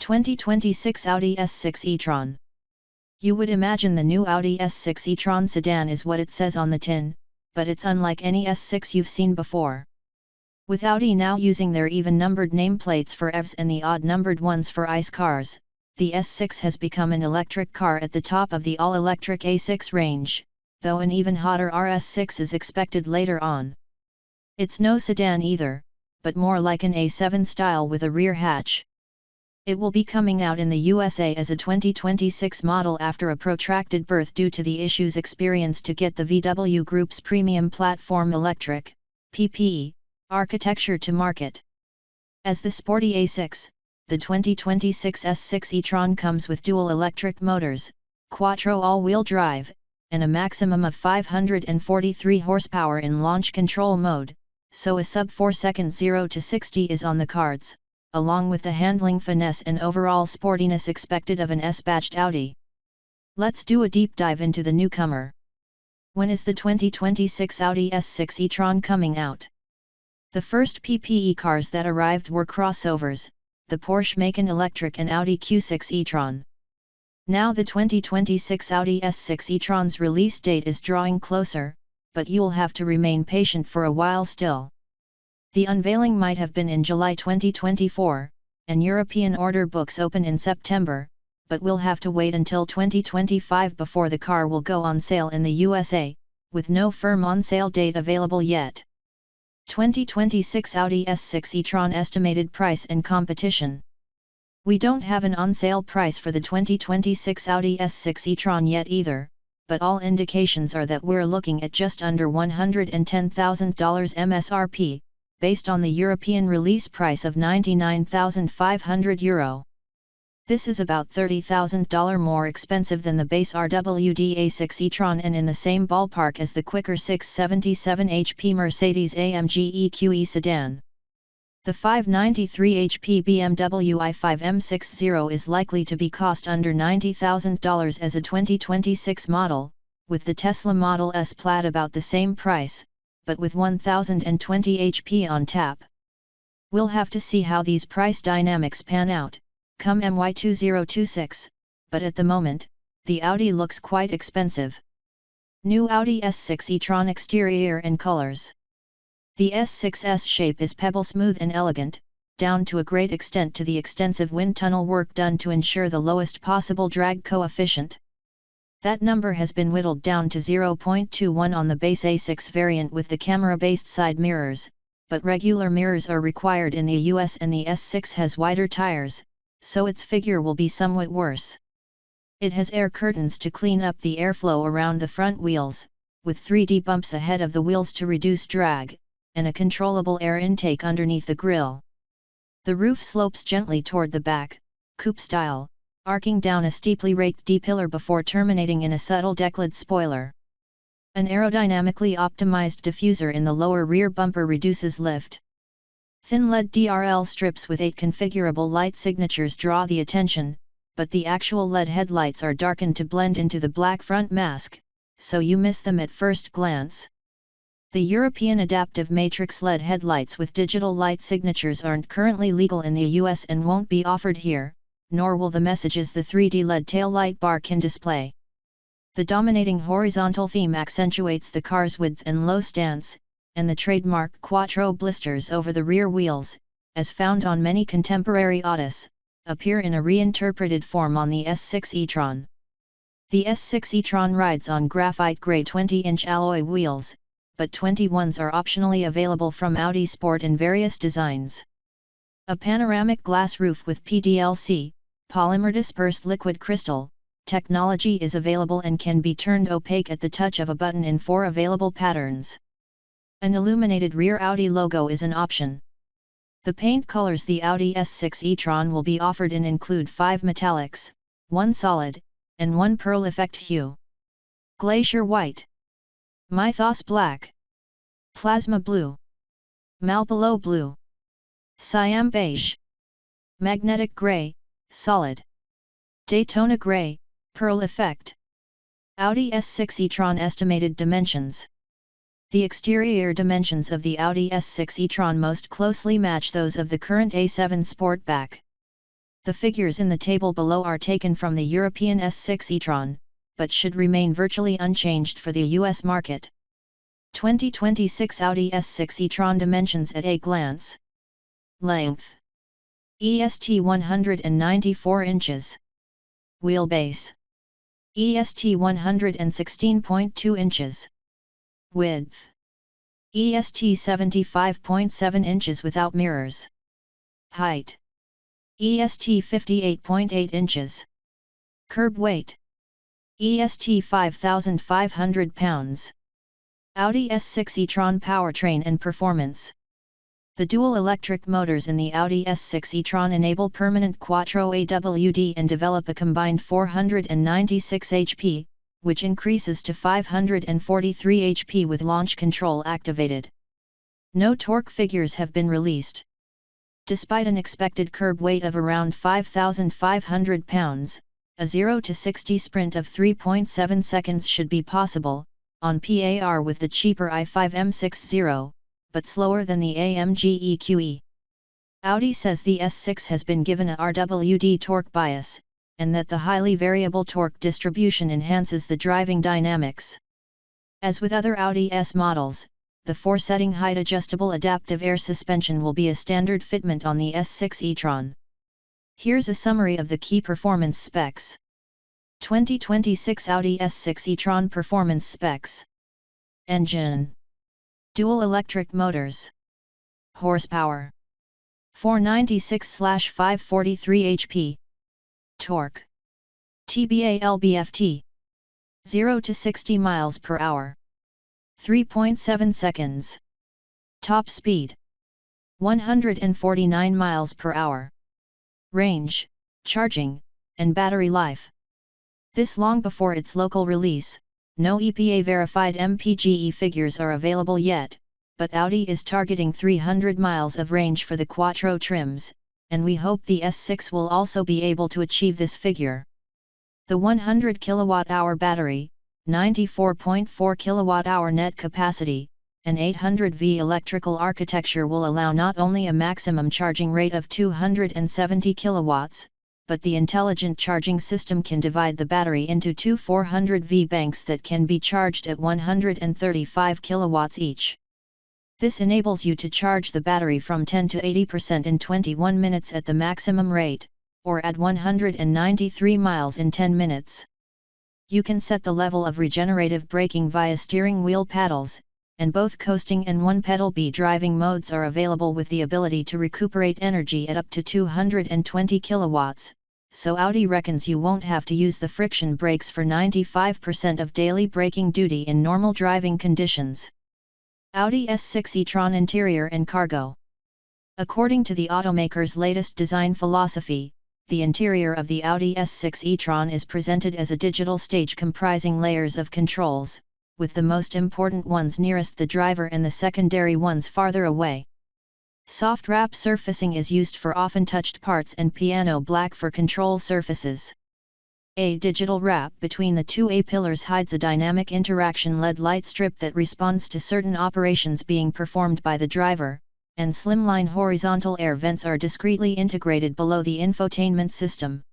2026 Audi S6 e-tron. You would imagine the new Audi S6 e-tron sedan is what it says on the tin, but it's unlike any S6 you've seen before. With Audi now using their even-numbered nameplates for EVs and the odd-numbered ones for ICE cars, the S6 has become an electric car at the top of the all-electric A6 range, though an even hotter RS6 is expected later on. It's no sedan either, but more like an A7 style with a rear hatch. It will be coming out in the USA as a 2026 model after a protracted birth due to the issues experienced to get the VW Group's premium platform electric, PPE, architecture to market. As the sporty A6, the 2026 S6 e-tron comes with dual electric motors, quattro all-wheel drive, and a maximum of 543 horsepower in launch control mode, so a sub-4 second 0 to 60 is on the cards, along with the handling finesse and overall sportiness expected of an S-badged Audi. Let's do a deep dive into the newcomer. When is the 2026 Audi S6 e-tron coming out? The first PPE cars that arrived were crossovers, the Porsche Macan Electric and Audi Q6 e-tron. Now the 2026 Audi S6 e-tron's release date is drawing closer, but you'll have to remain patient for a while still. The unveiling might have been in July 2024, and European order books open in September, but we'll have to wait until 2025 before the car will go on sale in the USA, with no firm on-sale date available yet. 2026 Audi S6 e-tron estimated price and competition. We don't have an on-sale price for the 2026 Audi S6 e-tron yet either, but all indications are that we're looking at just under $110,000 MSRP, based on the European release price of €99,500. This is about $30,000 more expensive than the base RWD A6 e-tron and in the same ballpark as the quicker 677 HP Mercedes-AMG EQE sedan. The 593 HP BMW i5 M60 is likely to be cost under $90,000 as a 2026 model, with the Tesla Model S Plaid about the same price, but with 1020 HP on tap. We'll have to see how these price dynamics pan out, come MY2026, but at the moment, the Audi looks quite expensive. New Audi S6 e-tron exterior and colors. The S6's shape is pebble smooth and elegant, down to a great extent to the extensive wind tunnel work done to ensure the lowest possible drag coefficient. That number has been whittled down to 0.21 on the base A6 variant with the camera-based side mirrors, but regular mirrors are required in the US and the S6 has wider tires, so its figure will be somewhat worse. It has air curtains to clean up the airflow around the front wheels, with 3D bumps ahead of the wheels to reduce drag, and a controllable air intake underneath the grille. The roof slopes gently toward the back, coupe style, arcing down a steeply raked D-pillar before terminating in a subtle decklid spoiler. An aerodynamically optimized diffuser in the lower rear bumper reduces lift. Thin LED DRL strips with 8 configurable light signatures draw the attention, but the actual LED headlights are darkened to blend into the black front mask, so you miss them at first glance. The European adaptive matrix LED headlights with digital light signatures aren't currently legal in the US and won't be offered here, nor will the messages the 3D LED taillight bar can display. The dominating horizontal theme accentuates the car's width and low stance, and the trademark quattro blisters over the rear wheels, as found on many contemporary Audis, appear in a reinterpreted form on the S6 e-tron. The S6 e-tron rides on graphite grey 20-inch alloy wheels, but 21s are optionally available from Audi Sport in various designs. A panoramic glass roof with PDLC, polymer dispersed liquid crystal, technology is available and can be turned opaque at the touch of a button in 4 available patterns. An illuminated rear Audi logo is an option. The paint colors the Audi S6 e-tron will be offered in include 5 metallics, 1 solid, and 1 pearl effect hue. Glacier white, Mythos black, plasma blue, Malpelo blue, Siam beige, magnetic gray, solid, Daytona gray, pearl effect. Audi S6 e-tron estimated dimensions. The exterior dimensions of the Audi S6 e-tron most closely match those of the current A7 Sportback. The figures in the table below are taken from the European S6 e-tron, but should remain virtually unchanged for the US market. 2026 Audi S6 e-tron dimensions at a glance. Length: EST 194 inches. Wheelbase: EST 116.2 inches. Width: EST 75.7 inches without mirrors. Height: EST 58.8 inches. Curb weight: EST 5,500 pounds. Audi S6 e-tron powertrain and performance. The dual electric motors in the Audi S6 e-tron enable permanent quattro AWD and develop a combined 496 HP, which increases to 543 HP with launch control activated. No torque figures have been released. Despite an expected curb weight of around 5,500 pounds, a 0 to 60 sprint of 3.7 seconds should be possible, on par with the cheaper i5 M60, but slower than the AMG EQE. Audi says the S6 has been given a RWD torque bias, and that the highly variable torque distribution enhances the driving dynamics. As with other Audi S models, the 4-setting height-adjustable adaptive air suspension will be a standard fitment on the S6 e-tron. Here's a summary of the key performance specs. 2026 Audi S6 e-tron performance specs. Engine: dual electric motors. Horsepower: 496/543 HP. Torque: TBA/lb-ft. 0 to 60 miles per hour. 3.7 seconds. Top speed: 149 miles per hour. Range, charging, and battery life. This long before its local release, no EPA-verified MPGe figures are available yet, but Audi is targeting 300 miles of range for the Quattro trims, and we hope the S6 will also be able to achieve this figure. The 100 kWh battery, 94.4 kWh net capacity, and 800V electrical architecture will allow not only a maximum charging rate of 270 kilowatts, but the intelligent charging system can divide the battery into two 400V banks that can be charged at 135 kilowatts each. This enables you to charge the battery from 10 to 80% in 21 minutes at the maximum rate, or at 193 miles in 10 minutes. You can set the level of regenerative braking via steering wheel paddles, and both coasting and one-pedal B driving modes are available with the ability to recuperate energy at up to 220 kilowatts, so Audi reckons you won't have to use the friction brakes for 95% of daily braking duty in normal driving conditions. Audi S6 e-tron interior and cargo. According to the automaker's latest design philosophy, the interior of the Audi S6 e-tron is presented as a digital stage comprising layers of controls, with the most important ones nearest the driver and the secondary ones farther away. Soft wrap surfacing is used for often touched parts and piano black for control surfaces. A digital wrap between the two A-pillars hides a dynamic interaction LED light strip that responds to certain operations being performed by the driver, and slimline horizontal air vents are discreetly integrated below the infotainment system.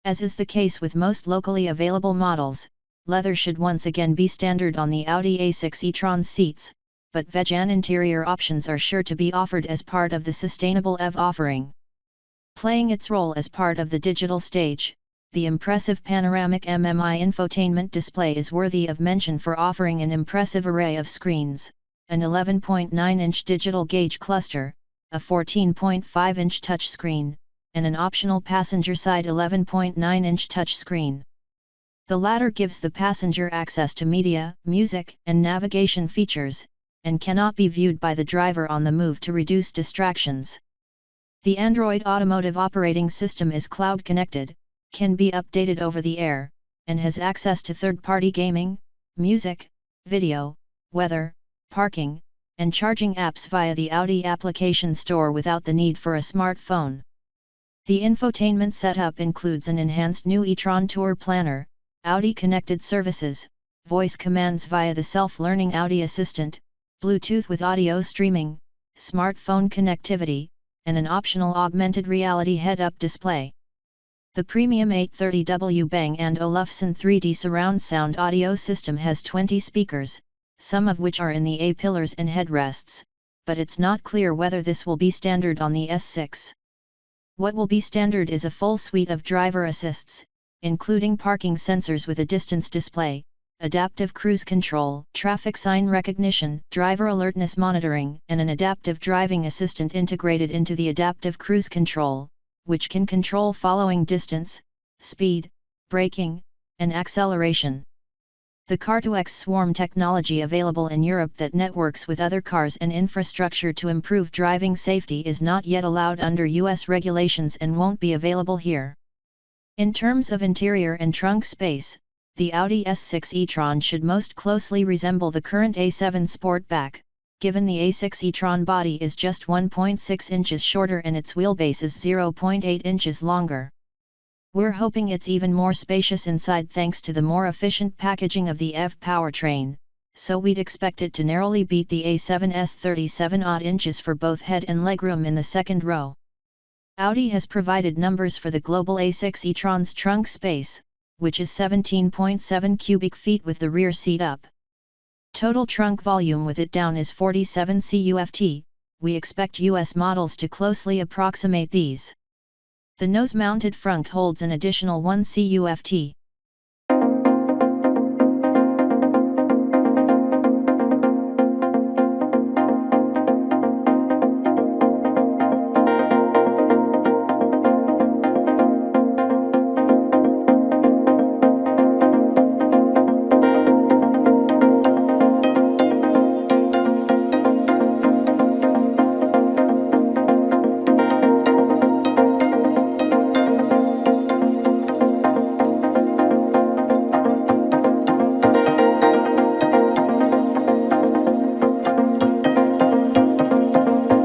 As is the case with most locally available models, leather should once again be standard on the Audi A6 e-tron seats, but vegan interior options are sure to be offered as part of the sustainable EV offering. Playing its role as part of the digital stage, the impressive panoramic MMI infotainment display is worthy of mention for offering an impressive array of screens, an 11.9-inch digital gauge cluster, a 14.5-inch touchscreen, and an optional passenger-side 11.9-inch touchscreen. The latter gives the passenger access to media, music, and navigation features, and cannot be viewed by the driver on the move to reduce distractions. The Android Automotive operating system is cloud-connected, can be updated over the air, and has access to third-party gaming, music, video, weather, parking, and charging apps via the Audi application store without the need for a smartphone. The infotainment setup includes an enhanced new e-tron Tour Planner, Audi connected services, voice commands via the self-learning Audi Assistant, Bluetooth with audio streaming, smartphone connectivity, and an optional augmented reality head-up display. The premium 830W Bang & Olufsen 3D surround sound audio system has 20 speakers, some of which are in the A-pillars and headrests, but it's not clear whether this will be standard on the S6. What will be standard is a full suite of driver assists, including parking sensors with a distance display, adaptive cruise control, traffic sign recognition, driver alertness monitoring, and an adaptive driving assistant integrated into the adaptive cruise control, which can control following distance, speed, braking, and acceleration. The Car2X Swarm technology available in Europe that networks with other cars and infrastructure to improve driving safety is not yet allowed under US regulations and won't be available here. In terms of interior and trunk space, the Audi S6 e-tron should most closely resemble the current A7 Sportback, given the A6 e-tron body is just 1.6 inches shorter and its wheelbase is 0.8 inches longer. We're hoping it's even more spacious inside thanks to the more efficient packaging of the EV powertrain, so we'd expect it to narrowly beat the A7's 37-odd inches for both head and legroom in the second row. Audi has provided numbers for the global A6 e-tron's trunk space, which is 17.7 cubic feet with the rear seat up. Total trunk volume with it down is 47 CUFT, we expect US models to closely approximate these. The nose-mounted frunk holds an additional 1 CUFT.